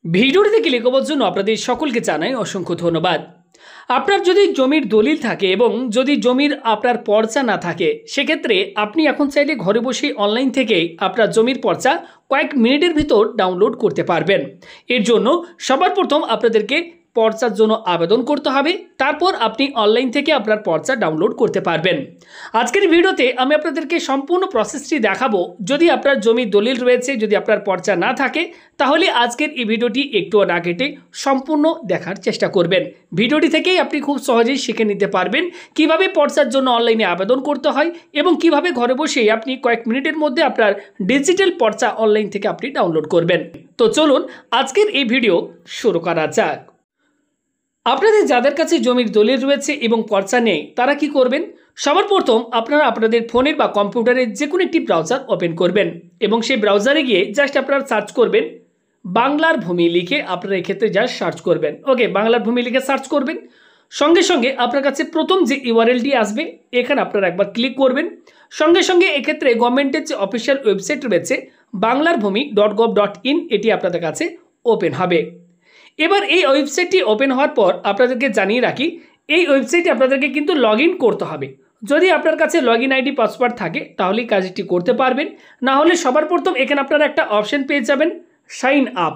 ভিডিওটিতে ক্লিক করার জন্য আপনাদের সকলকে জানাই অসংখ্য ধন্যবাদ। আপনার যদি জমির দলিল থাকে এবং যদি জমির আপনার পর্চা না থাকে সেক্ষেত্রে আপনি এখন চাইলে ঘরে বসে অনলাইন থেকে আপনার জমির পর্চা কয়েক মিনিটের ভিতর ডাউনলোড করতে পারবেন। এর জন্য সবার প্রথম আপনাদেরকে পর্চার জন্য আবেদন করতে হবে, তারপর আপনি অনলাইন থেকে আপনার পর্চা ডাউনলোড করতে পারবেন। আজকের ভিডিওতে আমি আপনাদেরকে সম্পূর্ণ প্রসেসটি দেখাবো। যদি আপনার জমি দলিল রয়েছে, যদি আপনার পর্চা না থাকে, তাহলে আজকের এই ভিডিওটি একটুও না কেটে সম্পূর্ণ দেখার চেষ্টা করবেন। ভিডিওটি থেকেই আপনি খুব সহজেই শিখে নিতে পারবেন কিভাবে পর্চার জন্য অনলাইনে আবেদন করতে হয় এবং কিভাবে ঘরে বসেই আপনি কয়েক মিনিটের মধ্যে আপনার ডিজিটাল পর্চা অনলাইন থেকে আপনি ডাউনলোড করবেন। তো চলুন আজকের এই ভিডিও শুরু করা যাক। আপনাদের যাদের কাছে জমির দলিল রয়েছে এবং পর্চা নেই তারা কি করবেন? সবার প্রথম আপনারা আপনাদের ফোনের বা কম্পিউটারের যে কোনো একটি ব্রাউজার ওপেন করবেন এবং সেই ব্রাউজারে গিয়ে জাস্ট আপনারা সার্চ করবেন বাংলার ভূমি লিখে। আপনারা এক্ষেত্রে জাস্ট সার্চ করবেন, ওকে, বাংলার ভূমি লিখে সার্চ করবেন। সঙ্গে সঙ্গে আপনার কাছে প্রথম যে ইউআরএলটি আসবে এখানে আপনারা একবার ক্লিক করবেন। সঙ্গে সঙ্গে এক্ষেত্রে গভর্নমেন্টের যে অফিসিয়াল ওয়েবসাইট রয়েছে banglarbhumi.gov.in এটি আপনাদের কাছে ওপেন হবে। এবার এই ওয়েবসাইটটি ওপেন হওয়ার পর আপনাদেরকে জানিয়ে রাখি এই ওয়েবসাইটে আপনাদেরকে কিন্তু লগ ইন করতে হবে। যদি আপনার কাছে লগ ইন আইডি পাসওয়ার্ড থাকে তাহলেই কাজটি করতে পারবেন, না হলে সবার প্রথম এখানে আপনারা একটা অপশন পেয়ে যাবেন সাইন আপ।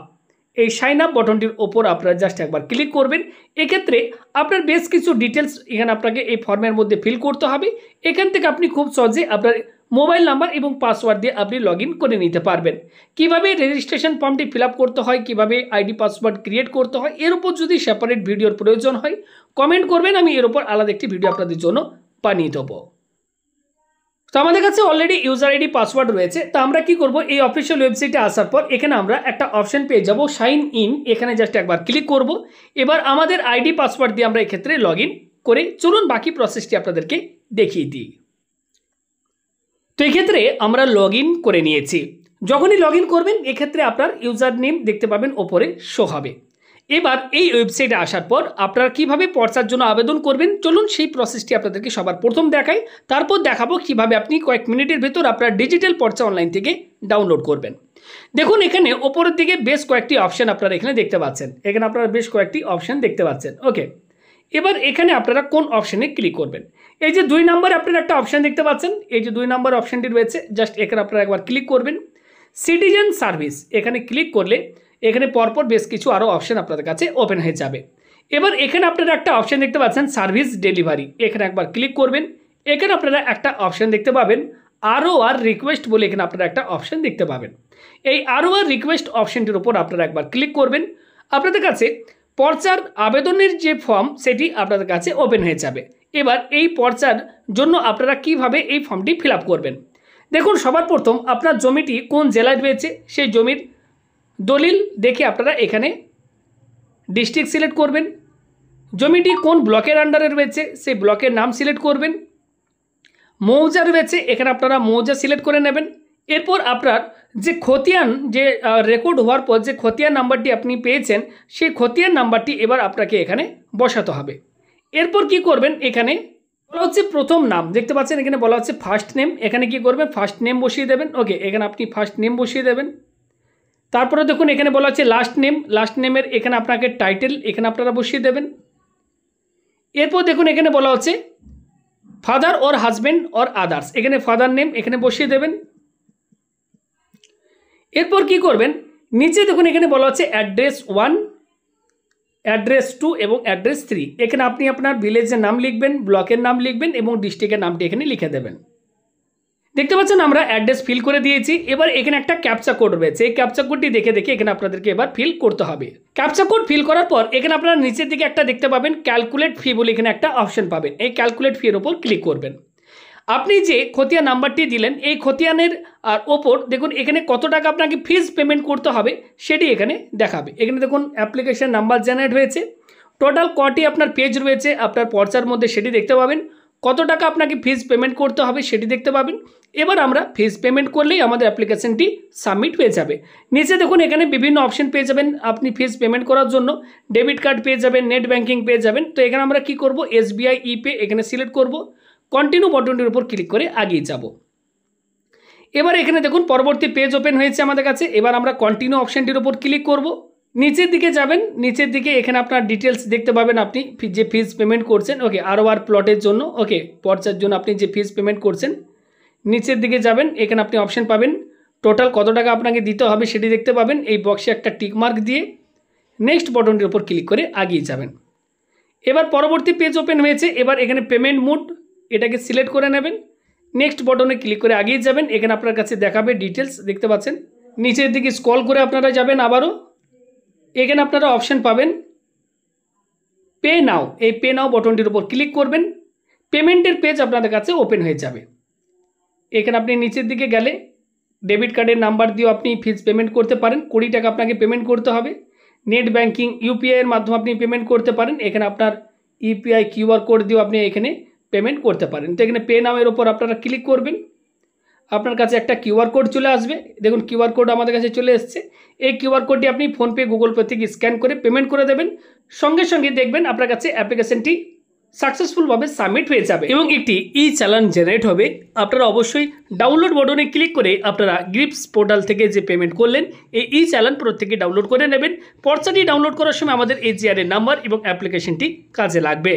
এই সাইন আপ বটনটির ওপর আপনারা জাস্ট একবার ক্লিক করবেন। এক্ষেত্রে আপনার বেশ কিছু ডিটেলস এখানে আপনাকে এই ফর্মের মধ্যে ফিল করতে হবে। এখান থেকে আপনি খুব সহজে আপনার মোবাইল নাম্বার এবং পাসওয়ার্ড দিয়ে আপনি লগ ইন করে নিতে পারবেন। কিভাবে রেজিস্ট্রেশন ফর্মটি ফিল আপ করতে হয়, কিভাবে আইডি পাসওয়ার্ড ক্রিয়েট করতে হয়, এর উপর যদি সেপারেট ভিডিওর প্রয়োজন হয় কমেন্ট করবেন, আমি এর উপর আলাদা একটি ভিডিও আপনাদের জন্য বানিয়ে দেবো। তো আমাদের কাছে অলরেডি ইউজার আইডি পাসওয়ার্ড রয়েছে। তো আমরা কি করব, এই অফিসিয়াল ওয়েবসাইটে আসার পর এখানে আমরা একটা অপশন পেয়ে যাব সাইন ইন। এখানে জাস্ট একবার ক্লিক করব। এবার আমাদের আইডি পাসওয়ার্ড দিয়ে আমরা এক্ষেত্রে লগ ইন করে চলুন বাকি প্রসেসটি আপনাদেরকে দেখিয়ে দিই। তো এক্ষেত্রে আমরা লগ ইন করে নিয়েছি। যখনই লগ ইন করবেন এক্ষেত্রে আপনার ইউজার নেম দেখতে পাবেন ওপরে শো হবে। এবার এই ওয়েবসাইটে আসার পর আপনারা কিভাবে পর্চার জন্য আবেদন করবেন চলুন সেই প্রসেসটি আপনাদেরকে সবার প্রথম দেখাই, তারপর দেখাবো কিভাবে আপনি কয়েক মিনিটের ভেতর আপনার ডিজিটাল পর্চা অনলাইন থেকে ডাউনলোড করবেন। দেখুন এখানে ওপরের দিকে বেশ কয়েকটি অপশন আপনারা এখানে দেখতে পাচ্ছেন। এখানে আপনারা বেশ কয়েকটি অপশন দেখতে পাচ্ছেন, ওকে। এবার এখানে আপনারা কোন অপশনে ক্লিক করবেন? এই যে 2 নম্বরে আপনারা একটা অপশন দেখতে পাচ্ছেন, এই যে 2 নম্বর অপশনটি রয়েছে, জাস্ট এখানে আপনারা একবার ক্লিক করবেন। সিটিজেন সার্ভিস এখানে ক্লিক করলে এখানে পরপর বেশ কিছু আরও অপশন আপনাদের কাছে ওপেন হয়ে যাবে। এবার এখানে আপনারা একটা অপশন দেখতে পাচ্ছেন সার্ভিস ডেলিভারি, এখানে একবার ক্লিক করবেন। এখানে আপনারা একটা অপশন দেখতে পাবেন ROR রিকোয়েস্ট বলে, এখানে আপনারা একটা অপশন দেখতে পাবেন। এই ROR রিকোয়েস্ট অপশনটির উপর আপনারা একবার ক্লিক করবেন। আপনাদের কাছে পর্চার আবেদনের যে ফর্ম সেটি আপনাদের কাছে ওপেন হয়ে যাবে। এবার এই পর্চার জন্য আপনারা কিভাবে এই ফর্মটি ফিল আপ করবেন? দেখুন সবার প্রথম আপনার জমিটি কোন জেলায় রয়েছে সেই জমির দলিল দেখে আপনারা এখানে ডিস্ট্রিক্ট সিলেক্ট করবেন। জমিটি কোন ব্লকের আন্ডারে রয়েছে সেই ব্লকের নাম সিলেক্ট করবেন। মৌজা রয়েছে এখানে আপনারা মৌজা সিলেক্ট করে নেবেন। এরপর আপনার যে খতিয়ান, যে রেকর্ড হওয়ার পর যে খতিয়ান নাম্বারটি আপনি পেয়েছেন সেই খতিয়ান নাম্বারটি এবার আপনাকে এখানে বসাতে হবে। এরপর কি করবেন, এখানে বলা হচ্ছে প্রথম নাম দেখতে পাচ্ছেন, এখানে বলা হচ্ছে ফার্স্ট নেম, এখানে কি করবেন ফার্স্ট নেম বসিয়ে দেবেন, ওকে। এখানে আপনি ফার্স্ট নেম বসিয়ে দেবেন। তারপরে দেখুন এখানে বলা হচ্ছে লাস্ট নেম, লাস্ট নেমের এখানে আপনাকে টাইটেল এখানে আপনারা বসিয়ে দেবেন। এরপর দেখুন এখানে বলা হচ্ছে ফাদার ওর হাজব্যান্ড ওর আদার্স, এখানে ফাদার নেম এখানে বসিয়ে দেবেন। এরপর কি করবেন, নিচে দেখুন এখানে বলা হচ্ছে অ্যাড্রেস 1, অ্যাড্রেস 2 এবং অ্যাড্রেস 3, এখানে আপনি আপনার ভিলেজের নাম লিখবেন, ব্লকের নাম লিখবেন এবং ডিস্ট্রিক্টের নামটি এখানে লিখে দেবেন। দেখতে পাচ্ছেন আমরা অ্যাড্রেস ফিল করে দিয়েছি। এবার এখানে একটা ক্যাপচা কোড রয়েছে, এই ক্যাপচা কোডটি দেখে এখানে আপনাদেরকে এবার ফিল করতে হবে। ক্যাপচা কোড ফিল করার পর এখানে আপনারা নিচের দিকে একটা দেখতে পাবেন ক্যালকুলেট ফি বলে, এখানে একটা অপশন পাবেন। এই ক্যালকুলেট ফি এর উপর ক্লিক করবেন। আপনি যে খতিয়ান নাম্বারটি দিলেন এই খতিয়ানের ওপর দেখুন এখানে কত টাকা আপনাকে ফিজ পেমেন্ট করতে হবে সেটি এখানে দেখাবে। এখানে দেখুন অ্যাপ্লিকেশন নাম্বার জেনারেট হয়েছে, টোটাল কটি আপনার পেজ রয়েছে আপনার পর্চার মধ্যে সেটি দেখতে পাবেন, কত টাকা আপনাকে ফিজ পেমেন্ট করতে হবে সেটি দেখতে পাবেন। এবার আমরা ফিজ পেমেন্ট করলেই আমাদের অ্যাপ্লিকেশনটি সাবমিট হয়ে যাবে। নিচে দেখুন এখানে বিভিন্ন অপশন পেয়ে যাবেন আপনি ফিজ পেমেন্ট করার জন্য, ডেবিট কার্ড পেয়ে যাবেন, নেট ব্যাঙ্কিং পেয়ে যাবেন। তো এখানে আমরা কি করব, SBI ইপে এখানে সিলেক্ট করব, কন্টিনিউ বটনটির উপর ক্লিক করে আগিয়ে যাব। এবার এখানে দেখুন পরবর্তী পেজ ওপেন হয়েছে আমাদের কাছে। এবার আমরা কন্টিনিউ অপশনটির উপর ক্লিক করব। নিচের দিকে যাবেন, নিচের দিকে এখানে আপনার ডিটেলস দেখতে পাবেন, আপনি যে ফিজ পেমেন্ট করছেন, ওকে আর প্লটের জন্য, ওকে পর্চার জন্য আপনি যে ফিজ পেমেন্ট করছেন, নিচের দিকে যাবেন, এখানে আপনি অপশন পাবেন টোটাল কত টাকা আপনাকে দিতে হবে সেটি দেখতে পাবেন। এই বক্সে একটা টিক মার্ক দিয়ে নেক্সট বাটনটির উপর ক্লিক করে আগিয়ে যাবেন। এবার পরবর্তী পেজ ওপেন হয়েছে। এবার এখানে পেমেন্ট মোড এটাকে সিলেক্ট করে নেবেন, নেক্সট বাটনে ক্লিক করে আগিয়ে যাবেন। এখানে আপনার কাছে দেখাবে ডিটেলস দেখতে পাচ্ছেন। নিচের দিকে স্ক্রল করে আপনারা যাবেন আবারও, এখানে আপনারা অপশন পাবেন পে নাও, এই পে নাও বাটনটির উপর ক্লিক করবেন। পেমেন্টের পেজ আপনাদের কাছে ওপেন হয়ে যাবে। এখানে আপনি নিচের দিকে গেলে ডেবিট কার্ডের নাম্বার দিয়েও আপনি ফিজ পেমেন্ট করতে পারেন, 20 টাকা আপনাকে পেমেন্ট করতে হবে। নেট ব্যাঙ্কিং ইউপিআই এর মাধ্যমে আপনি পেমেন্ট করতে পারেন, এখানে আপনার ইউপিআই কিউআর কোড দিয়েও আপনি এখানে পেমেন্ট করতে পারেন। তো এখানে পে নাও এর উপর আপনারা ক্লিক করবেন, আপনার কাছে একটা কিউআর কোড চলে আসবে। দেখুন কিউআর কোড আমাদের কাছে চলে এসেছে। এই কিউআর কোডটি আপনি ফোনপে গুগল পে থেকে স্ক্যান করে পেমেন্ট করে দেবেন, সঙ্গে সঙ্গে দেখবেন আপনার কাছে অ্যাপ্লিকেশনটি সাকসেসফুলভাবে সাবমিট হয়ে যাবে এবং একটি ই চালান জেনারেট হবে। আপনারা অবশ্যই ডাউনলোড বাটনে ক্লিক করে আপনারা গ্রিপস পোর্টাল থেকে যে পেমেন্ট করলেন এই ই চালান প্রত্যেকে ডাউনলোড করে নেবেন। পর্চাটি ডাউনলোড করার সময় আমাদের এজিআর এর নাম্বার এবং অ্যাপ্লিকেশনটি কাজে লাগবে।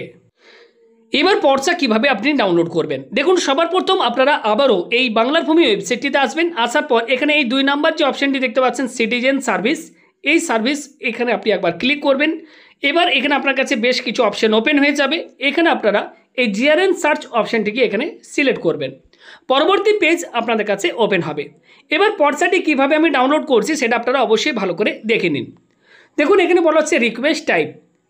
এবার পর্চা কিভাবে আপনি ডাউনলোড করবেন, দেখুন সবার প্রথম আপনারা আবারও এই বাংলার ভূমি ওয়েবসাইটটিতে আসবেন। আসার পর এখানে এই 2 নাম্বার যে অপশনটি দেখতে পাচ্ছেন সিটিজেন সার্ভিস, এই সার্ভিস এখানে আপনি একবার ক্লিক করবেন। এবার এখানে আপনার কাছে বেশ কিছু অপশন ওপেন হয়ে যাবে। এখানে আপনারা এই জিআরএন সার্চ অপশনটিকে এখানে সিলেক্ট করবেন, পরবর্তী পেজ আপনাদের কাছে ওপেন হবে। এবার পর্চাটি কিভাবে আমি ডাউনলোড করছি সেটা আপনারা অবশ্যই ভালো করে দেখে নিন। দেখুন এখানে বলা হচ্ছে রিকোয়েস্ট টাইপ,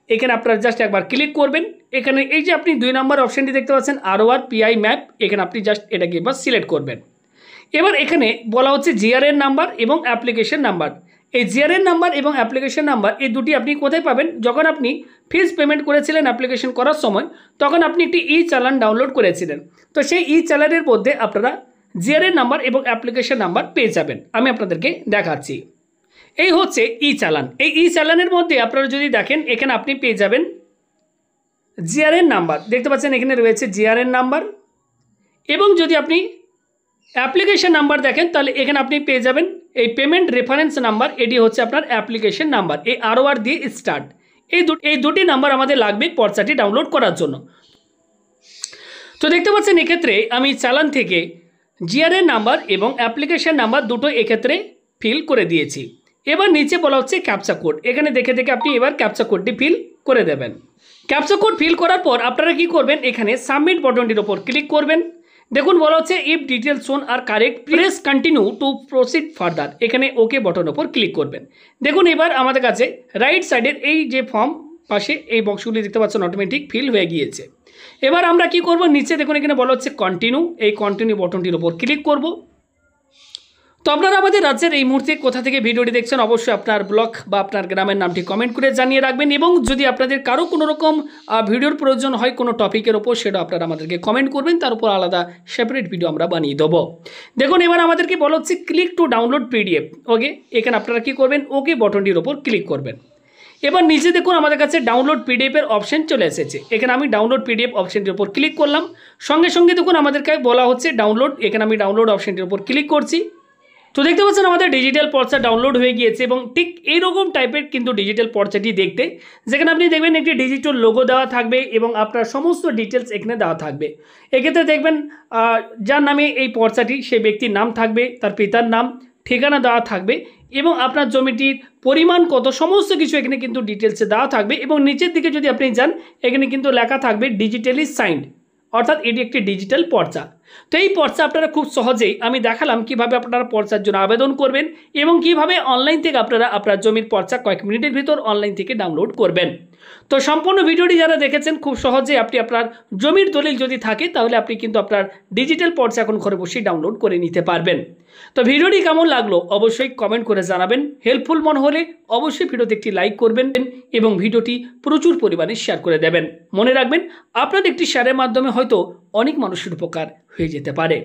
এখানে আপনারা জাস্ট একবার ক্লিক করবেন। এখানে এই যে আপনি 2 নম্বর অপশনটি দেখতে পাচ্ছেন RORPI ম্যাপ, এখানে আপনি জাস্ট এটাকে এবার সিলেক্ট করবেন। এবার এখানে বলা হচ্ছে জিআরএন নাম্বার এবং অ্যাপ্লিকেশন নাম্বার। এই জিআরএন নাম্বার এবং অ্যাপ্লিকেশন নাম্বার এই দুটি আপনি কোথায় পাবেন, যখন আপনি ফিজ পেমেন্ট করেছিলেন অ্যাপ্লিকেশন করার সময় তখন আপনি একটি ই চালান ডাউনলোড করেছিলেন। তো সেই ই চালানের মধ্যে আপনারা জিআরএন নাম্বার এবং অ্যাপ্লিকেশন নাম্বার পেয়ে যাবেন। আমি আপনাদেরকে দেখাচ্ছি। এই হচ্ছে ই চালান। এই ই চালানের মধ্যে আপনারা যদি দেখেন এখানে আপনি পেয়ে যাবেন জিআরএন নাম্বার, দেখতে পাচ্ছেন এখানে রয়েছে জিআরএন নাম্বার। এবং যদি আপনি অ্যাপ্লিকেশন নাম্বার দেখেন তাহলে এখানে আপনি পেয়ে যাবেন এই পেমেন্ট রেফারেন্স নাম্বার, এটি হচ্ছে আপনার অ্যাপ্লিকেশন নাম্বার, এই ROR দিয়ে স্টার্ট। এই দুটি নাম্বার আমাদের লাগবে পর্চাটি ডাউনলোড করার জন্য। তো দেখতে পাচ্ছেন এক্ষেত্রে আমি চালান থেকে জিআরএন নাম্বার এবং অ্যাপ্লিকেশন নাম্বার দুটো এক্ষেত্রে ফিল করে দিয়েছি। এবার নিচে বলা হচ্ছে ক্যাপচা কোড, এখানে দেখে দেখে আপনি এবার ক্যাপচা কোডটি ফিল করে দেবেন। ক্যাপচা কোড ফিল করার পর আপনারা কি করবেন, এখানে সাবমিট বাটনটির উপর ক্লিক করবেন। দেখুন বলা হচ্ছে if details shown are correct press continue to proceed further, এখানে ওকে বাটনের উপর ক্লিক করবেন। দেখুন এবার আমাদের কাছে রাইট সাইডের এই যে ফর্ম পাশে এই বক্সগুলি দেখতে পাচ্ছেন অটোমেটিক ফিল হয়ে গিয়েছে। এবার আমরা কি করব, নিচে দেখুন এখানে বলা হচ্ছে কন্টিনিউ, এই কন্টিনিউ বাটনটির উপর ক্লিক করব। তো আপনারা আমাদের রাজ্যের এই মুহূর্তে কোথা থেকে ভিডিওটি দেখছেন অবশ্যই আপনার ব্লক বা আপনার গ্রামের নামটি কমেন্ট করে জানিয়ে রাখবেন। এবং যদি আপনাদের কারো কোনো রকম ভিডিওর প্রয়োজন হয় কোনো টপিকের ওপর, সেটা আপনারা আমাদেরকে কমেন্ট করবেন, তার উপর আলাদা সেপারেট ভিডিও আমরা বানিয়ে দেবো। দেখুন এবার আমাদেরকে বলা হচ্ছে ক্লিক টু ডাউনলোড PDF, ওকে এখানে আপনারা কি করবেন, ওকে বাটনটির ওপর ক্লিক করবেন। এবার নিচে দেখুন আমাদের কাছে ডাউনলোড PDF এর অপশন চলে এসেছে, এখানে আমি ডাউনলোড PDF অপশনটির উপর ক্লিক করলাম। সঙ্গে সঙ্গে দেখুন আমাদেরকে বলা হচ্ছে ডাউনলোড, এখানে আমি ডাউনলোড অপশনটির উপর ক্লিক করছি। তো দেখতে পাচ্ছেন আমাদের ডিজিটাল পর্চা ডাউনলোড হয়ে গিয়েছে এবং ঠিক এইরকম টাইপের কিন্তু ডিজিটাল পর্চাটি দেখতে, যেখানে আপনি দেখবেন একটি ডিজিটাল লোগো দেওয়া থাকবে এবং আপনার সমস্ত ডিটেলস এখানে দেওয়া থাকবে। এক্ষেত্রে দেখবেন যার নামে এই পর্চাটি সেই ব্যক্তির নাম থাকবে, তার পিতার নাম, ঠিকানা দেওয়া থাকবে এবং আপনার জমিটির পরিমাণ কত সমস্ত কিছু এখানে কিন্তু ডিটেলসে দেওয়া থাকবে। এবং নিচের দিকে যদি আপনি যান এখানে কিন্তু লেখা থাকবে ডিজিটালি সাইন্ড, অর্থাৎ এটি একটি ডিজিটাল পর্চা। তো এই পর্চা আপনারা খুব সহজেই আমি দেখালাম কিভাবে আপনারা পর্চার জন্য আবেদন করবেন এবং কিভাবে অনলাইন থেকে আপনারা আপনার জমির পর্চা কয়েক মিনিটের ভিতর অনলাইন থেকে ডাউনলোড করবেন। তো সম্পূর্ণ ভিডিওটি যারা দেখেছেন খুব সহজেই আপনি আপনার জমির দলিল যদি থাকে তাহলে আপনি কিন্তু আপনার ডিজিটাল পর্চা এখন ঘরে বসেই ডাউনলোড করে নিতে পারবেন। তো ভিডিওটি কেমন লাগলো অবশ্যই কমেন্ট করে জানাবেন। হেল্পফুল মনে হলে অবশ্যই ভিডিওতে একটি লাইক করবেন এবং ভিডিওটি প্রচুর পরিমাণে শেয়ার করে দেবেন। মনে রাখবেন আপনার একটি শেয়ারের মাধ্যমে হয়তো অনেক মানুষের উপকার হয়ে যেতে পারে।